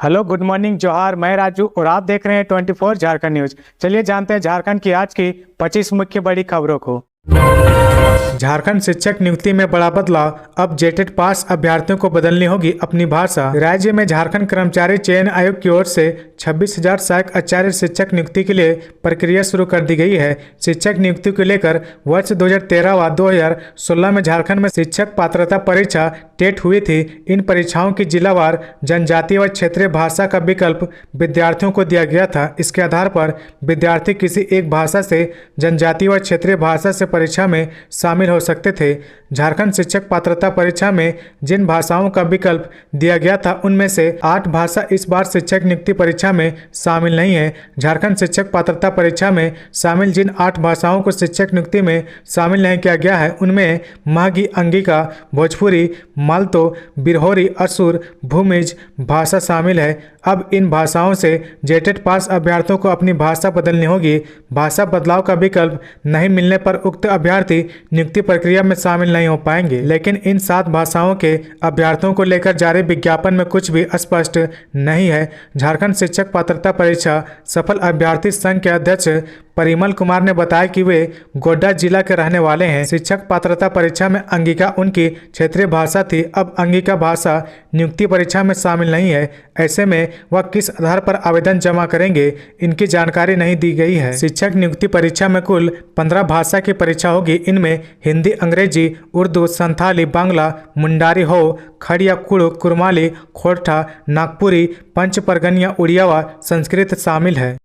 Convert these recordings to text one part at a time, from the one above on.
Hello, good morning, जोहार। मैं राजू और आप देख रहे हैं 24 झारखंड न्यूज। चलिए जानते हैं झारखंड की आज की 25 मुख्य बड़ी खबरों को। झारखंड शिक्षक नियुक्ति में बड़ा बदलाव, अब जेटेट पास अभ्यर्थियों को बदलनी होगी अपनी भाषा। राज्य में झारखंड कर्मचारी चयन आयोग की ओर से 26,000 सहायक आचार्य शिक्षक नियुक्ति के लिए प्रक्रिया शुरू कर दी गई है। शिक्षक नियुक्ति को लेकर वर्ष 2013 व 2016 में झारखंड में शिक्षक पात्रता परीक्षा टेट हुई थी। इन परीक्षाओं की जिलावार जनजातीय व क्षेत्रीय भाषा का विकल्प विद्यार्थियों को दिया गया था। इसके आधार पर विद्यार्थी किसी एक भाषा से जनजातीय व क्षेत्रीय भाषा से परीक्षा में शामिल हो सकते थे। झारखंड शिक्षक पात्रता परीक्षा में जिन भाषाओं का विकल्प दिया गया था उनमें से 8 भाषा इस बार शिक्षक नियुक्ति परीक्षा में शामिल नहीं है। झारखंड शिक्षक पात्रता परीक्षा में शामिल जिन 8 भाषाओं को शिक्षक नियुक्ति में शामिल नहीं किया गया है उनमें महगी, अंगिका, भोजपुरी, मालतो, बिरहोरी, असुर, भूमिज भाषा शामिल है। अब इन भाषाओं से जेटेट पास अभ्यर्थियों को अपनी भाषा बदलनी होगी। भाषा बदलाव का विकल्प नहीं मिलने पर उक्त अभ्यर्थी नियुक्ति प्रक्रिया में शामिल नहीं हो पाएंगे। लेकिन इन 7 भाषाओं के अभ्यर्थियों को लेकर जारी विज्ञापन में कुछ भी स्पष्ट नहीं है। झारखंड शिक्षक पात्रता परीक्षा सफल अभ्यर्थी संघ के अध्यक्ष परिमल कुमार ने बताया कि वे गोड्डा जिला के रहने वाले हैं। शिक्षक पात्रता परीक्षा में अंगिका उनकी क्षेत्रीय भाषा थी। अब अंगिका भाषा नियुक्ति परीक्षा में शामिल नहीं है। ऐसे में वह किस आधार पर आवेदन जमा करेंगे, इनकी जानकारी नहीं दी गई है। शिक्षक नियुक्ति परीक्षा में कुल 15 भाषा की परीक्षा होगी। इनमें हिंदी, अंग्रेजी, उर्दू, संथाली, बांग्ला, मुंडारी हो, खड़िया, कुड़ुक, कुरमाली, खोरठा, नागपुरी, पंच परगनिया, उड़िया व संस्कृत शामिल है।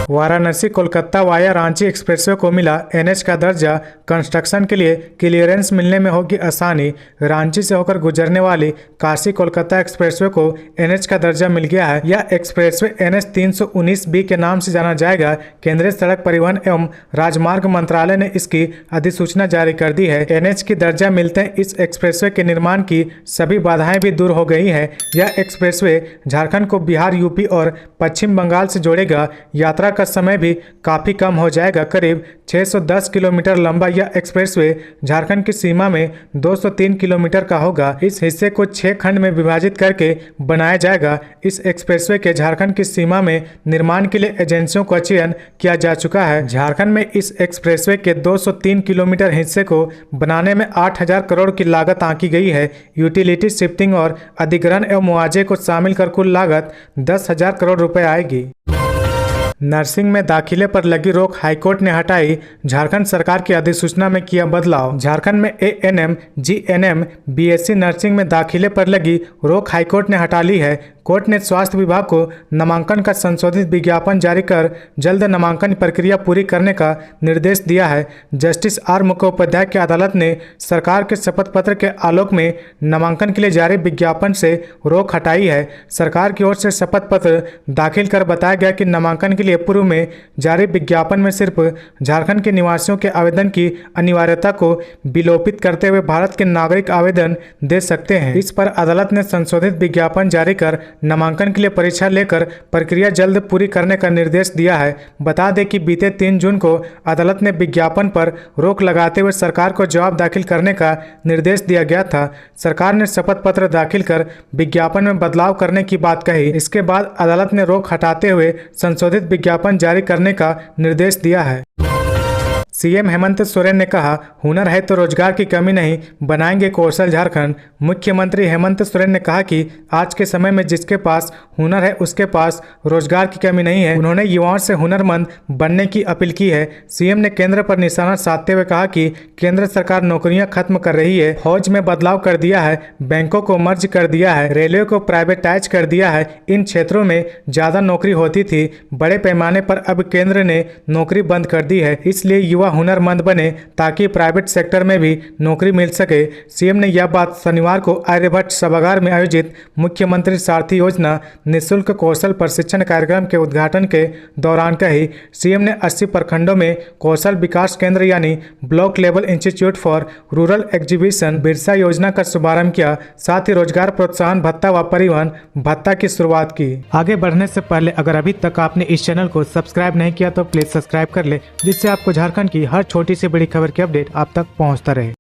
वाराणसी कोलकाता वाया रांची एक्सप्रेसवे को मिला एनएच का दर्जा, कंस्ट्रक्शन के लिए क्लियरेंस मिलने में होगी आसानी। रांची से होकर गुजरने वाली काशी कोलकाता एक्सप्रेसवे को एनएच का दर्जा मिल गया है। यह एक्सप्रेसवे एनएच 319B के नाम से जाना जाएगा। केंद्रीय सड़क परिवहन एवं राजमार्ग मंत्रालय ने इसकी अधिसूचना जारी कर दी है। एनएच की दर्जा मिलते हैं इस एक्सप्रेसवे के निर्माण की सभी बाधाएं भी दूर हो गई है। यह एक्सप्रेसवे झारखंड को बिहार, यूपी और पश्चिम बंगाल से जोड़ेगा। यात्रा का समय भी काफी कम हो जाएगा। करीब 610 किलोमीटर लंबा यह एक्सप्रेसवे झारखंड की सीमा में 203 किलोमीटर का होगा। इस हिस्से को 6 खंड में विभाजित करके बनाया जाएगा। इस एक्सप्रेसवे के झारखंड की सीमा में निर्माण के लिए एजेंसियों का चयन किया जा चुका है। झारखंड में इस एक्सप्रेसवे के 203 किलोमीटर हिस्से को बनाने में 8,000 करोड़ की लागत आंकी गई है। यूटिलिटी, शिफ्टिंग और अधिग्रहण एवं मुआवजे को शामिल कर कुल लागत 10,000 करोड़ रुपए आएगी। नर्सिंग में दाखिले पर लगी रोक हाईकोर्ट ने हटाई। झारखंड सरकार की अधिसूचना में किया बदलाव। झारखंड में एएनएम, जीएनएम, बीएससी नर्सिंग में दाखिले पर लगी रोक हाईकोर्ट ने हटा ली है। कोर्ट ने स्वास्थ्य विभाग को नामांकन का संशोधित विज्ञापन जारी कर जल्द नामांकन प्रक्रिया पूरी करने का निर्देश दिया है। जस्टिस आर मुखोपाध्याय की अदालत ने सरकार के शपथ पत्र के आलोक में नामांकन के लिए जारी विज्ञापन से रोक हटाई है। सरकार की ओर से शपथ पत्र दाखिल कर बताया गया कि नामांकन के लिए पूर्व में जारी विज्ञापन में सिर्फ झारखंड के निवासियों के आवेदन की अनिवार्यता को विलोपित करते हुए भारत के नागरिक आवेदन दे सकते हैं। इस पर अदालत ने संशोधित विज्ञापन जारी कर नामांकन के लिए परीक्षा लेकर प्रक्रिया जल्द पूरी करने का निर्देश दिया है। बता दें कि बीते 3 जून को अदालत ने विज्ञापन पर रोक लगाते हुए सरकार को जवाब दाखिल करने का निर्देश दिया गया था। सरकार ने शपथ पत्र दाखिल कर विज्ञापन में बदलाव करने की बात कही। इसके बाद अदालत ने रोक हटाते हुए संशोधित विज्ञापन जारी करने का निर्देश दिया है। सीएम हेमंत सोरेन ने कहा, हुनर है तो रोजगार की कमी नहीं, बनाएंगे कौशल झारखंड। मुख्यमंत्री हेमंत सोरेन ने कहा कि आज के समय में जिसके पास हुनर है उसके पास रोजगार की कमी नहीं है। उन्होंने युवाओं से हुनरमंद बनने की अपील की है। सीएम ने केंद्र पर निशाना साधते हुए कहा कि केंद्र सरकार नौकरियां खत्म कर रही है, फौज में बदलाव कर दिया है, बैंकों को मर्ज कर दिया है, रेलवे को प्राइवेटाइज कर दिया है। इन क्षेत्रों में ज्यादा नौकरी होती थी, बड़े पैमाने पर अब केंद्र ने नौकरी बंद कर दी है। इसलिए युवा हुनरमंद बने ताकि प्राइवेट सेक्टर में भी नौकरी मिल सके। सीएम ने यह बात शनिवार को आर्यभट्ट सभागार में आयोजित मुख्यमंत्री सारथी योजना निःशुल्क कौशल प्रशिक्षण कार्यक्रम के उद्घाटन के दौरान कही। सीएम ने 80 प्रखंडों में कौशल विकास केंद्र यानी block level institute for rural exhibition Birsa योजना का शुभारंभ किया। साथ ही रोजगार प्रोत्साहन भत्ता व परिवहन भत्ता की शुरुआत की। आगे बढ़ने से पहले अगर अभी तक आपने इस चैनल को सब्सक्राइब नहीं किया तो प्लीज सब्सक्राइब कर ले, जिससे आपको झारखंड की हर छोटी से बड़ी खबर की अपडेट आप तक पहुंचता रहे।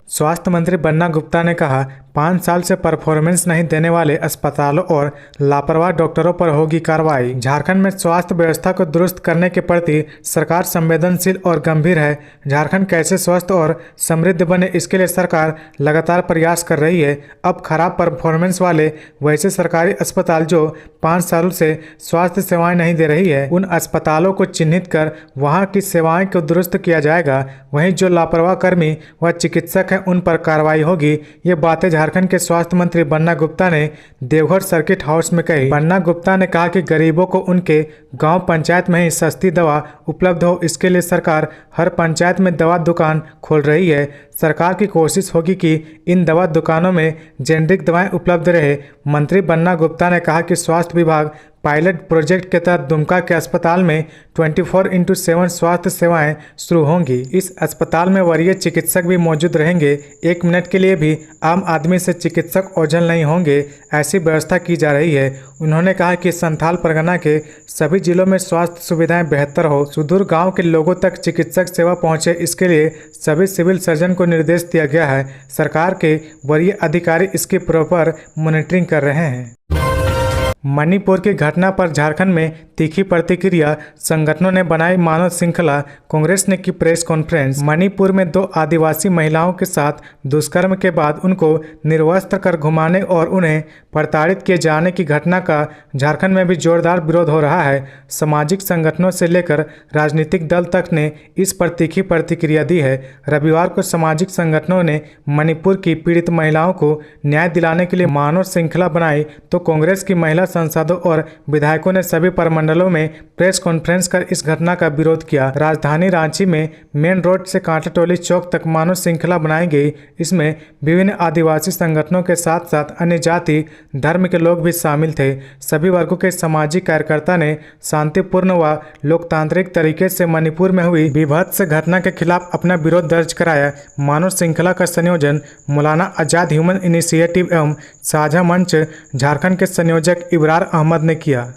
स्वास्थ्य मंत्री बन्ना गुप्ता ने कहा, 5 साल से परफॉर्मेंस नहीं देने वाले अस्पतालों और लापरवाह डॉक्टरों पर होगी कार्रवाई। झारखंड में स्वास्थ्य व्यवस्था को दुरुस्त करने के प्रति सरकार संवेदनशील और गंभीर है। झारखंड कैसे स्वस्थ और समृद्ध बने, इसके लिए सरकार लगातार प्रयास कर रही है। अब खराब परफॉर्मेंस वाले वैसे सरकारी अस्पताल जो 5 सालों से स्वास्थ्य सेवाएं नहीं दे रही है, उन अस्पतालों को चिन्हित कर वहां की सेवाएं को दुरुस्त किया जाएगा। वहीं जो लापरवाह कर्मी व चिकित्सक हैं, उन पर कार्रवाई होगी। ये बातें झारखंड के स्वास्थ्य मंत्री बन्ना गुप्ता ने देवघर सर्किट हाउस में कही। बन्ना गुप्ता ने कहा कि गरीबों को उनके गांव पंचायत में ही सस्ती दवा उपलब्ध हो, इसके लिए सरकार हर पंचायत में दवा दुकान खोल रही है। सरकार की कोशिश होगी कि इन दवा दुकानों में जेनेरिक दवाएं उपलब्ध रहे। मंत्री बन्ना गुप्ता ने कहा कि स्वास्थ्य विभाग पायलट प्रोजेक्ट के तहत दुमका के अस्पताल में 24/7 स्वास्थ्य सेवाएं शुरू होंगी। इस अस्पताल में वरीय चिकित्सक भी मौजूद रहेंगे। 1 मिनट के लिए भी आम आदमी से चिकित्सक ओझल नहीं होंगे, ऐसी व्यवस्था की जा रही है। उन्होंने कहा कि संथाल परगना के सभी जिलों में स्वास्थ्य सुविधाएं बेहतर हो, सुदूर गाँव के लोगों तक चिकित्सक सेवा पहुँचे, इसके लिए सभी सिविल सर्जन को निर्देश दिया गया है। सरकार के वरीय अधिकारी इसकी प्रॉपर मॉनिटरिंग कर रहे हैं। मणिपुर की घटना पर झारखंड में तीखी प्रतिक्रिया, संगठनों ने बनाई मानव श्रृंखला, कांग्रेस ने की प्रेस कॉन्फ्रेंस। मणिपुर में 2 आदिवासी महिलाओं के साथ दुष्कर्म के बाद उनको निर्वस्त्र कर घुमाने और उन्हें प्रताड़ित किए जाने की घटना का झारखंड में भी जोरदार विरोध हो रहा है। सामाजिक संगठनों से लेकर राजनीतिक दल तक ने इस पर तीखी प्रतिक्रिया दी है। रविवार को सामाजिक संगठनों ने मणिपुर की पीड़ित महिलाओं को न्याय दिलाने के लिए मानव श्रृंखला बनाई, तो कांग्रेस की महिला सांसदों और विधायकों ने सभी प्रमंडलों में प्रेस कॉन्फ्रेंस कर इस घटना का विरोध किया। राजधानी रांची में मेन रोड से कांटाटोली चौक तक मानव श्रृंखला बनाई गई। इसमें विभिन्न आदिवासी संगठनों के साथ साथ अन्य जाति धर्म के लोग भी शामिल थे। सभी वर्गों के सामाजिक कार्यकर्ता ने शांतिपूर्ण व लोकतांत्रिक तरीके से मणिपुर में हुई विभत्स घटना के खिलाफ अपना विरोध दर्ज कराया। मानव श्रृंखला का संयोजन मौलाना आजाद ह्यूमन इनिशिएटिव एवं साझा मंच झारखंड के संयोजक इब्रार अहमद ने किया।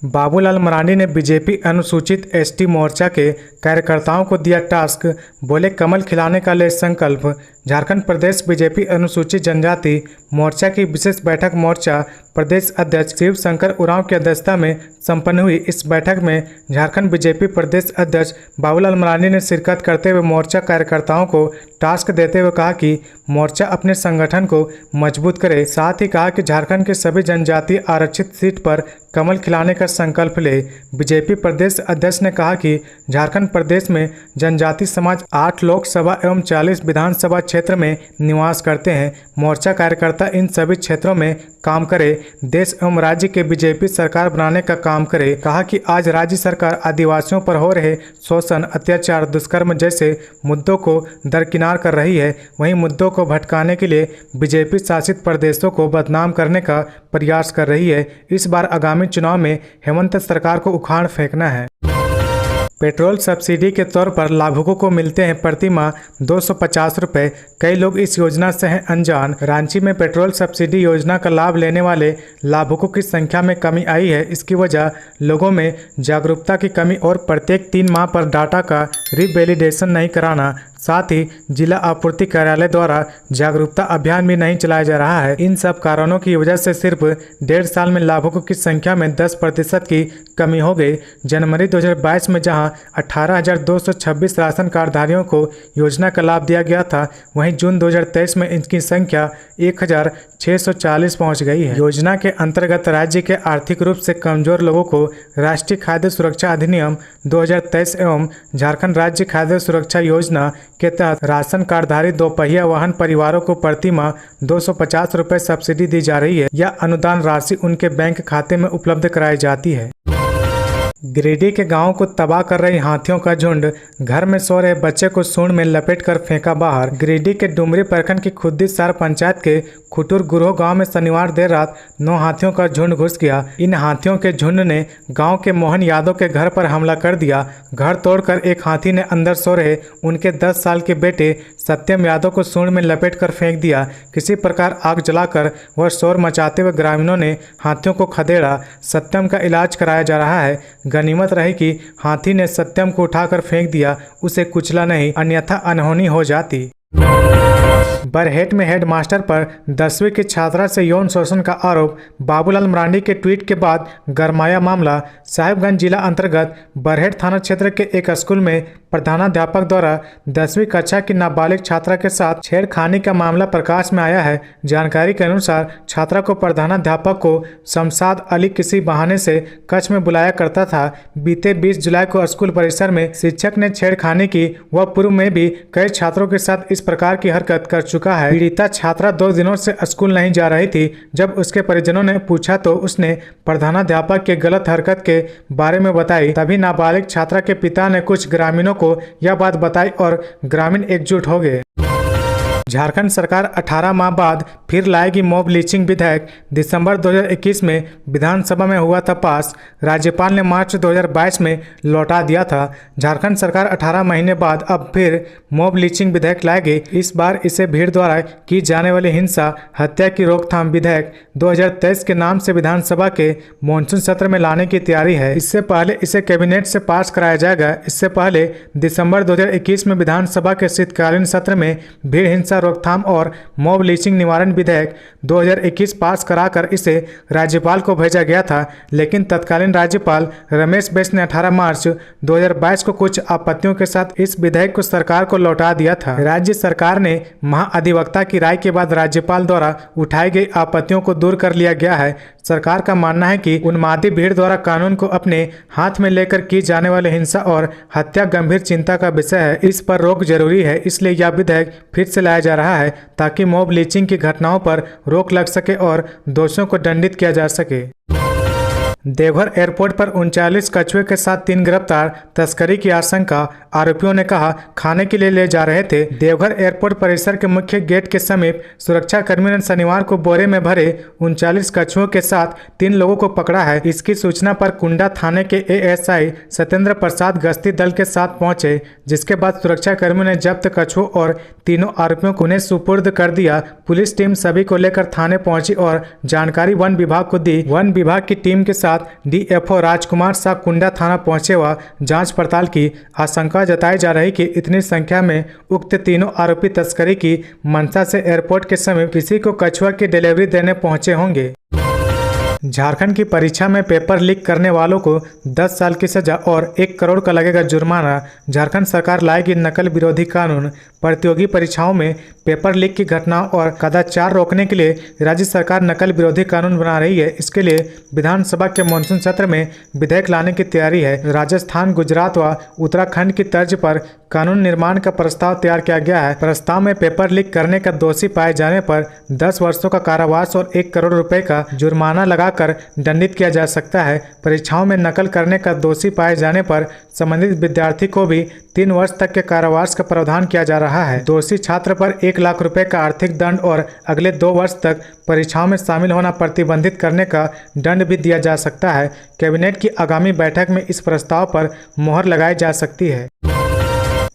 बाबूलाल मरांडी ने बीजेपी अनुसूचित एसटी मोर्चा के कार्यकर्ताओं को दिया टास्क, बोले कमल खिलाने का ले संकल्प। झारखंड प्रदेश बीजेपी अनुसूचित जनजाति मोर्चा की विशेष बैठक मोर्चा प्रदेश अध्यक्ष शिव शंकर उरांव की अध्यक्षता में संपन्न हुई। इस बैठक में झारखंड बीजेपी प्रदेश अध्यक्ष बाबूलाल मरांडी ने शिरकत करते हुए मोर्चा कार्यकर्ताओं को टास्क देते हुए कहा कि मोर्चा अपने संगठन को मजबूत करे। साथ ही कहा कि झारखंड के सभी जनजातीय आरक्षित सीट पर कमल खिलाने का संकल्प ले। बीजेपी प्रदेश अध्यक्ष ने कहा कि झारखंड प्रदेश में जनजाति समाज 8 लोकसभा एवं 40 विधानसभा क्षेत्र में निवास करते हैं। मोर्चा कार्यकर्ता इन सभी क्षेत्रों में काम करे, देश एवं राज्य के बीजेपी सरकार बनाने का काम करे। कहा कि आज राज्य सरकार आदिवासियों पर हो रहे शोषण, अत्याचार, दुष्कर्म जैसे मुद्दों को दरकिनार कर रही है। वहीं मुद्दों को भटकाने के लिए बीजेपी शासित प्रदेशों को बदनाम करने का प्रयास कर रही है। इस बार आगामी चुनाव में हेमंत सरकार को उखाड़ फेंकना है। पेट्रोल सब्सिडी के तौर पर लाभुकों को मिलते हैं प्रति माह 250 रुपये। कई लोग इस योजना से हैं अनजान। रांची में पेट्रोल सब्सिडी योजना का लाभ लेने वाले लाभुकों की संख्या में कमी आई है। इसकी वजह लोगों में जागरूकता की कमी और प्रत्येक 3 माह पर डाटा का रिवैलिडेशन नहीं कराना, साथ ही जिला आपूर्ति कार्यालय द्वारा जागरूकता अभियान भी नहीं चलाया जा रहा है। इन सब कारणों की वजह से सिर्फ 1.5 साल में लाभुकों की संख्या में 10% की कमी हो गई। जनवरी 2022 में जहां 18,226 राशन कार्डधारियों को योजना का लाभ दिया गया था, वहीं जून 2023 में इनकी संख्या 1,640 पहुंच गई है। योजना के अंतर्गत राज्य के आर्थिक रूप से कमजोर लोगों को राष्ट्रीय खाद्य सुरक्षा अधिनियम 2023 एवं झारखंड राज्य खाद्य सुरक्षा योजना के तहत राशन कार्डधारी 2 पहिया वाहन परिवारों को प्रति माह 250 रुपये सब्सिडी दी जा रही है। यह अनुदान राशि उनके बैंक खाते में उपलब्ध कराई जाती है। गिरिडीह के गांव को तबाह कर रही हाथियों का झुंड, घर में सो रहे बच्चे को सूंड में लपेटकर फेंका बाहर। गिरिडीह के डुमरी प्रखंड की खुद्दीसार पंचायत के खुटुर गुरहो गांव में शनिवार देर रात 9 हाथियों का झुंड घुस गया। इन हाथियों के झुंड ने गांव के मोहन यादव के घर पर हमला कर दिया। घर तोड़कर एक हाथी ने अंदर सो रहे उनके 10 साल के बेटे सत्यम यादव को सूंड में लपेटकर फेंक दिया। किसी प्रकार आग जलाकर वह शोर मचाते हुए ग्रामीणों ने हाथियों को खदेड़ा। सत्यम का इलाज कराया जा रहा है। गनीमत रही कि हाथी ने सत्यम को उठाकर फेंक दिया, उसे कुचला नहीं, अन्यथा अनहोनी हो जाती। बरहेट में हेडमास्टर पर 10वीं की छात्रा से यौन शोषण का आरोप। बाबूलाल मरांडी के ट्वीट के बाद गरमाया मामला। साहिबगंज जिला अंतर्गत बरहेट थाना क्षेत्र के एक स्कूल में प्रधानाध्यापक द्वारा 10वीं कक्षा की नाबालिग छात्रा के साथ छेड़खानी का मामला प्रकाश में आया है। जानकारी के अनुसार छात्रा को प्रधानाध्यापक को शमशाद अली किसी बहाने से कक्ष में बुलाया करता था। बीते 20 जुलाई को स्कूल परिसर में शिक्षक ने छेड़खानी की। वह पूर्व में भी कई छात्रों के साथ इस प्रकार की हरकत कर चुका है। पीड़िता छात्रा 2 दिनों से स्कूल नहीं जा रही थी। जब उसके परिजनों ने पूछा तो उसने प्रधानाध्यापक के गलत हरकत के बारे में बताई। तभी नाबालिग छात्रा के पिता ने कुछ ग्रामीणों को यह बात बताई और ग्रामीण एकजुट हो गए। झारखंड सरकार 18 माह बाद फिर लाएगी मॉब लिंचिंग विधेयक। दिसंबर 2021 में विधानसभा में हुआ था पास। राज्यपाल ने मार्च 2022 में लौटा दिया था। झारखंड सरकार 18 महीने बाद अब फिर मॉब लिंचिंग विधेयक लाएगी। इस बार इसे भीड़ द्वारा की जाने वाली हिंसा हत्या की रोकथाम विधेयक 2023 के नाम से विधानसभा के मानसून सत्र में लाने की तैयारी है। इससे पहले इसे कैबिनेट से पास कराया जाएगा। इससे पहले दिसंबर 2021 में विधानसभा के शीतकालीन सत्र में भीड़ हिंसा रोकथाम और मॉब लिंचिंग निवारण विधेयक 2021 पास कराकर इसे राज्यपाल को भेजा गया था, लेकिन तत्कालीन राज्यपाल रमेश बैस ने 18 मार्च 2022 को कुछ आपत्तियों के साथ इस विधेयक को सरकार को लौटा दिया था। राज्य सरकार ने महाधिवक्ता की राय के बाद राज्यपाल द्वारा उठाई गई आपत्तियों को दूर कर लिया गया है। सरकार का मानना है कि उन्मादी भीड़ द्वारा कानून को अपने हाथ में लेकर की जाने वाली हिंसा और हत्या गंभीर चिंता का विषय है। इस पर रोक जरूरी है, इसलिए यह विधेयक फिर से लाया जा रहा है ताकि मॉब लिंचिंग की घटनाओं पर रोक लग सके और दोषियों को दंडित किया जा सके। देवघर एयरपोर्ट पर 39 कछुए के साथ 3 गिरफ्तार। तस्करी की आशंका। आरोपियों ने कहा खाने के लिए ले जा रहे थे। देवघर एयरपोर्ट परिसर के मुख्य गेट के समीप सुरक्षा कर्मियों ने शनिवार को बोरे में भरे 39 कछुओं के साथ 3 लोगों को पकड़ा है। इसकी सूचना पर कुंडा थाने के एएसआई सत्येंद्र प्रसाद गश्ती दल के साथ पहुंचे, जिसके बाद सुरक्षा कर्मियों ने जब्त कछुओं और तीनों आरोपियों को उन्हें सुपुर्द कर दिया। पुलिस टीम सभी को लेकर थाने पहुंची और जानकारी वन विभाग को दी। वन विभाग की टीम के साथ डीएफओ राजकुमार शाह कुंडा थाना पहुंचे व जांच पड़ताल की। आशंका जताई जा रही कि इतनी संख्या में उक्त तीनों आरोपी तस्करी की मंशा से एयरपोर्ट के समीप किसी को कछुआ की डिलीवरी देने पहुंचे होंगे। झारखंड की परीक्षा में पेपर लीक करने वालों को 10 साल की सजा और 1 करोड़ का लगेगा जुर्माना। झारखंड सरकार लाएगी नकल विरोधी कानून। प्रतियोगी परीक्षाओं में पेपर लीक की घटनाओं और कदाचार रोकने के लिए राज्य सरकार नकल विरोधी कानून बना रही है। इसके लिए विधानसभा के मानसून सत्र में विधेयक लाने की तैयारी है। राजस्थान, गुजरात व उत्तराखंड की तर्ज पर कानून निर्माण का प्रस्ताव तैयार किया गया है। प्रस्ताव में पेपर लीक करने का दोषी पाए जाने पर 10 वर्षों का कारावास और 1 करोड़ रुपए का जुर्माना लगाकर दंडित किया जा सकता है। परीक्षाओं में नकल करने का दोषी पाए जाने पर संबंधित विद्यार्थी को भी 3 वर्ष तक के कारावास का प्रावधान किया जा रहा है। दोषी छात्र पर 1 लाख रुपए का आर्थिक दंड और अगले 2 वर्ष तक परीक्षाओं में शामिल होना प्रतिबंधित करने का दंड भी दिया जा सकता है। कैबिनेट की आगामी बैठक में इस प्रस्ताव पर मोहर लगाई जा सकती है।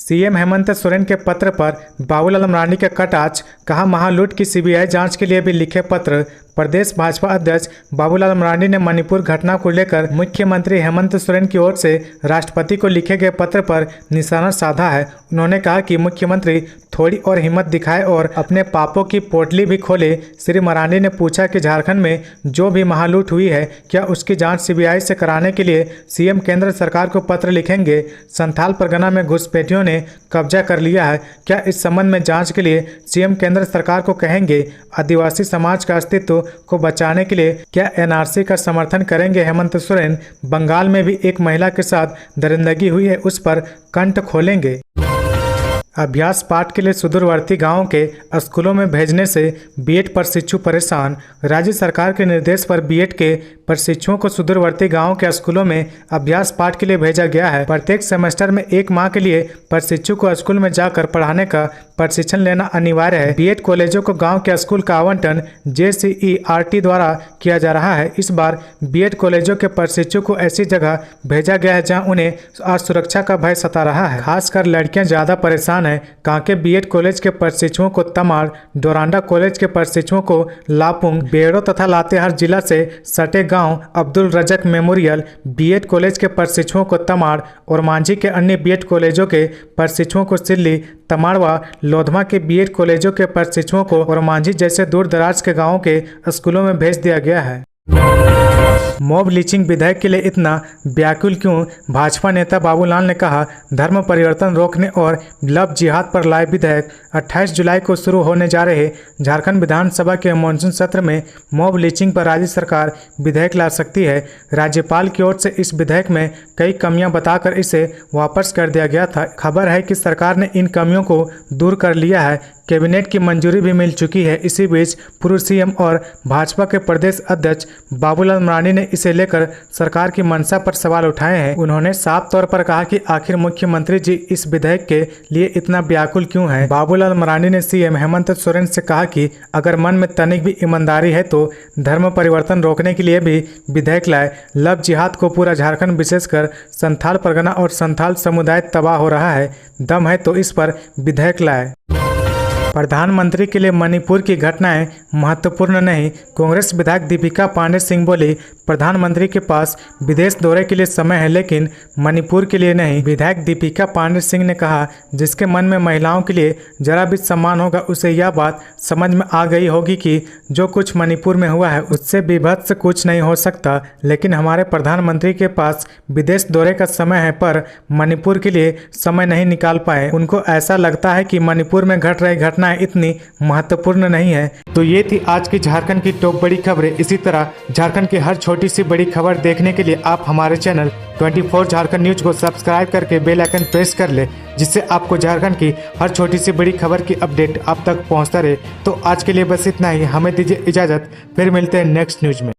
सीएम हेमंत सोरेन के पत्र पर बाबूलाल मरांडी का कटाक्ष। कहा महालूट की सीबीआई जांच के लिए भी लिखे पत्र। प्रदेश भाजपा अध्यक्ष बाबूलाल मरांडी ने मणिपुर घटना को लेकर मुख्यमंत्री हेमंत सोरेन की ओर से राष्ट्रपति को लिखे गए पत्र पर निशाना साधा है। उन्होंने कहा कि मुख्यमंत्री थोड़ी और हिम्मत दिखाए और अपने पापों की पोटली भी खोले। श्री मरांडी ने पूछा कि झारखंड में जो भी महालूट हुई है क्या उसकी जांच सीबीआई से कराने के लिए सीएम केंद्र सरकार को पत्र लिखेंगे। संथाल परगना में घुसपैठियों ने कब्जा कर लिया है, क्या इस संबंध में जांच के लिए सीएम केंद्र सरकार को कहेंगे। आदिवासी समाज का अस्तित्व को बचाने के लिए क्या एनआरसी का समर्थन करेंगे हेमंत सोरेन। बंगाल में भी एक महिला के साथ दरिंदगी हुई है, उस पर कंठ खोलेंगे। अभ्यास पाठ के लिए सुदूरवर्ती गांवों के स्कूलों में भेजने से बीएड प्रशिक्षु परेशान। राज्य सरकार के निर्देश पर बीएड के प्रशिक्षुओं को सुदूरवर्ती गांवों के स्कूलों में अभ्यास पाठ के लिए भेजा गया है। प्रत्येक सेमेस्टर में 1 माह के लिए प्रशिक्षु को स्कूल में जाकर पढ़ाने का प्रशिक्षण लेना अनिवार्य है। बीएड कॉलेजों को गाँव के स्कूल का आवंटन JCERT द्वारा किया जा रहा है। इस बार बीएड कॉलेजों के प्रशिक्षु को ऐसी जगह भेजा गया है जहाँ उन्हें असुरक्षा का भय सता रहा है। खासकर लड़कियां ज्यादा परेशान है। कांके बीएड कॉलेज के प्रशिक्षुओं को तमाड़, डोरांडा कॉलेज के प्रशिक्षुओं को लापुंग, बेड़ो तथा लातेहार जिला से सटे गांव Abdul Razak memorial, BEd college के प्रशिक्षुओं को तमाड़ और मांझी के अन्य बीएड कॉलेजों के प्रशिक्षुओं को सिल्ली, तमाड़ व लोधमा के बीएड कॉलेजों के प्रशिक्षुओं को और मांझी जैसे दूर दराज के गाँवों के स्कूलों में भेज दिया गया है। मॉब लिंचिंग विधेयक के लिए इतना व्याकुल क्यों? भाजपा नेता बाबूलाल ने कहा, धर्म परिवर्तन रोकने और लव जिहाद पर लाए विधेयक। 28 जुलाई को शुरू होने जा रहे झारखंड विधानसभा के मानसून सत्र में मॉब लिंचिंग पर राज्य सरकार विधेयक ला सकती है। राज्यपाल की ओर से इस विधेयक में कई कमियां बताकर इसे वापस कर दिया गया था। खबर है कि सरकार ने इन कमियों को दूर कर लिया है। कैबिनेट की मंजूरी भी मिल चुकी है। इसी बीच पूर्व सीएम और भाजपा के प्रदेश अध्यक्ष बाबूलाल मरांडी ने इसे लेकर सरकार की मंशा पर सवाल उठाए हैं। उन्होंने साफ तौर पर कहा कि आखिर मुख्यमंत्री जी इस विधेयक के लिए इतना व्याकुल क्यों हैं। बाबूलाल मरांडी ने सीएम हेमंत सोरेन से कहा कि अगर मन में तनिक भी ईमानदारी है तो धर्म परिवर्तन रोकने के लिए भी विधेयक लाए। लव जिहाद को पूरा झारखंड विशेषकर संथाल परगना और संथाल समुदाय तबाह हो रहा है। दम है तो इस पर विधेयक लाए। प्रधानमंत्री के लिए मणिपुर की घटनाएं महत्वपूर्ण नहीं, कांग्रेस विधायक दीपिका पांडे सिंह बोली। प्रधानमंत्री के पास विदेश दौरे के लिए समय है लेकिन मणिपुर के लिए नहीं। विधायक दीपिका पांडे सिंह ने कहा, जिसके मन में महिलाओं के लिए जरा भी सम्मान होगा उसे यह बात समझ में आ गई होगी कि जो कुछ मणिपुर में हुआ है उससे विभत्स कुछ नहीं हो सकता। लेकिन हमारे प्रधानमंत्री के पास विदेश दौरे का समय है पर मणिपुर के लिए समय नहीं निकाल पाए। उनको ऐसा लगता है कि मणिपुर में घट रही घटना इतनी महत्वपूर्ण नहीं है। तो ये थी आज की झारखंड की टॉप बड़ी खबरें। इसी तरह झारखंड की हर छोटी सी बड़ी खबर देखने के लिए आप हमारे चैनल 24 झारखंड न्यूज को सब्सक्राइब करके बेल आइकन प्रेस कर ले, जिससे आपको झारखंड की हर छोटी सी बड़ी खबर की अपडेट आप तक पहुंचता रहे। तो आज के लिए बस इतना ही। हमें दीजिए इजाजत, फिर मिलते हैं नेक्स्ट न्यूज में।